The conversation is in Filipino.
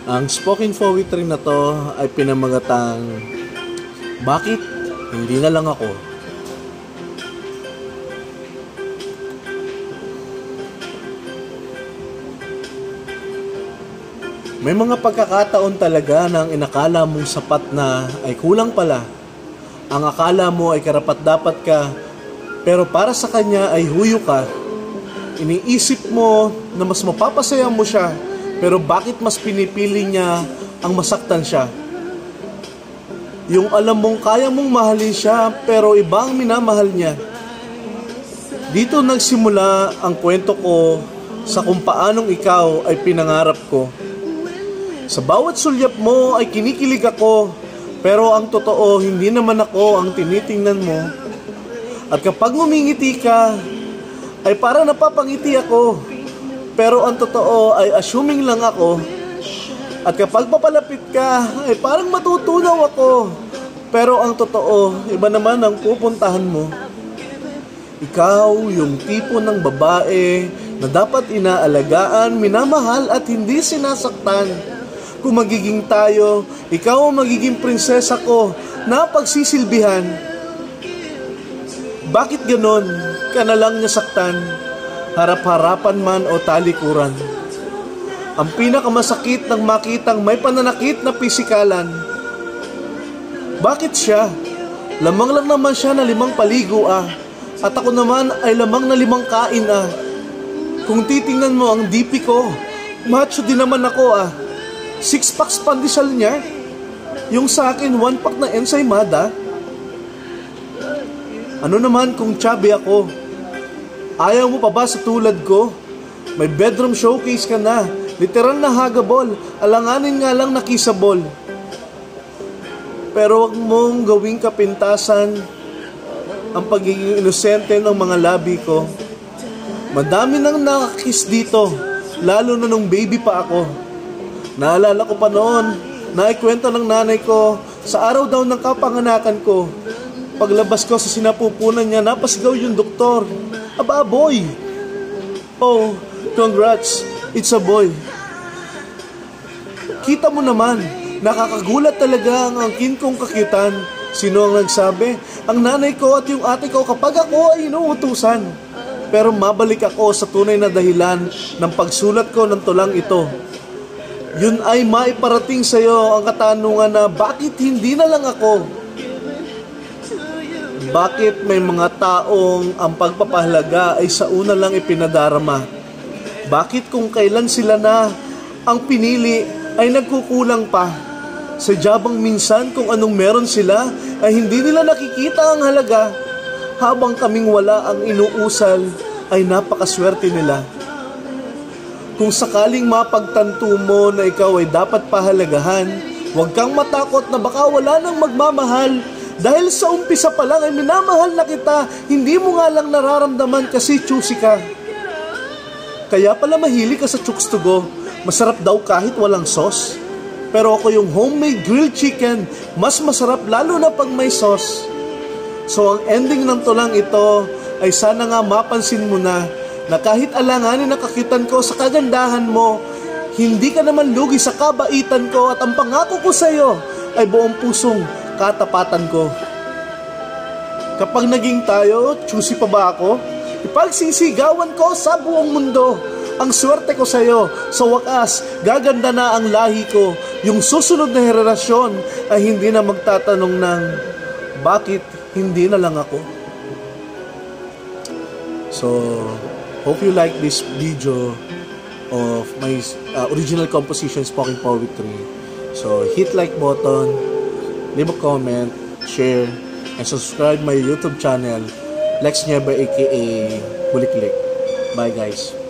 Ang spoken poetry na to ay pinamagatang bakit hindi na lang ako. May mga pagkakataon talaga na ang inakala mong sapat na ay kulang pala. Ang akala mo ay karapat-dapat ka, pero para sa kanya ay huyo ka. Iniisip mo na mas mapapasaya mo siya, pero bakit mas pinipili niya ang masaktan siya? Yung alam mong kaya mong mahalin siya, pero iba ang minamahal niya. Dito nagsimula ang kwento ko sa kung paanong ikaw ay pinangarap ko. Sa bawat sulyap mo ay kinikilig ako, pero ang totoo hindi naman ako ang tinitingnan mo. At kapag ngumingiti ka, ay para napapangiti ako, pero ang totoo ay assuming lang ako. At kapag papalapit ka, ay parang matutunaw ako, pero ang totoo, iba naman ang pupuntahan mo. Ikaw yung tipo ng babae na dapat inaalagaan, minamahal at hindi sinasaktan. Kung magiging tayo, ikaw ang magiging prinsesa ko na pagsisilbihan. Bakit ganon ka na lang nasaktan? Harap-harapan man o talikuran. Ang pinakamasakit ng makitang may pananakit na pisikalan. Bakit siya? Lamang lang naman siya na 5 paligo at ako naman ay lamang na 5 kain Kung titingnan mo ang DP ko, macho din naman ako 6 packs pandesal niya. Yung sa akin 1 pack na ensaymada. Ano naman kung chubby ako? Ayaw mo pa ba sa tulad ko? May bedroom showcase ka na. Literal na hagabol. Alanganin nga lang na kissable. Pero wag mong gawing kapintasan ang pagiging inosente ng mga labi ko. Madami nang nakakiss dito, lalo na nung baby pa ako. Naalala ko pa noon, naikwento ng nanay ko sa araw daw ng kapanganakan ko. Paglabas ko sa sinapupunan niya, napasigaw yung doktor. Aba, boy! Oh, congrats, it's a boy. Kita mo naman, nakakagulat talaga ang angkin kong kakitan. Sino ang nagsabi? Ang nanay ko at yung ate ko kapag ako ay inuutusan. Pero mabalik ako sa tunay na dahilan ng pagsulat ko ng tulang ito. Yun ay maiparating sa'yo ang katanungan na bakit hindi na lang ako? Bakit may mga taong ang pagpapahalaga ay sa una lang ipinadarama? Bakit kung kailan sila na ang pinili ay nagkukulang pa? Sadyabang minsan kung anong meron sila ay hindi nila nakikita ang halaga, habang kaming wala ang inuusal ay napakaswerte nila. Kung sakaling mapagtanto mo na ikaw ay dapat pahalagahan, huwag kang matakot na baka wala nang magmamahal. Dahil sa umpisa pa lang ay minamahal na kita, hindi mo nga lang nararamdaman kasi choosy ka. Kaya pala mahilig ka sa chooks to go. Masarap daw kahit walang sauce. Pero ako yung homemade grilled chicken, mas masarap lalo na pag may sauce. So ang ending ng tulang ito ay sana nga mapansin mo na kahit alanganin na kakitan ko sa kagandahan mo, hindi ka naman lugi sa kabaitan ko at ang pangako ko sa iyo ay buong pusong katapatan ko. Kapag naging tayo, choosy pa ba ako? Ipagsisigawan ko sa buong mundo. Ang swerte ko sa iyo, sa wakas, gaganda na ang lahi ko. Yung susunod na henerasyon ay hindi na magtatanong ng bakit hindi na lang ako. So, hope you like this video of my original composition, spoken poetry. So, hit like button, leave a comment, share, and subscribe my YouTube channel, Lex Nieva aka Buliklik. Bye guys.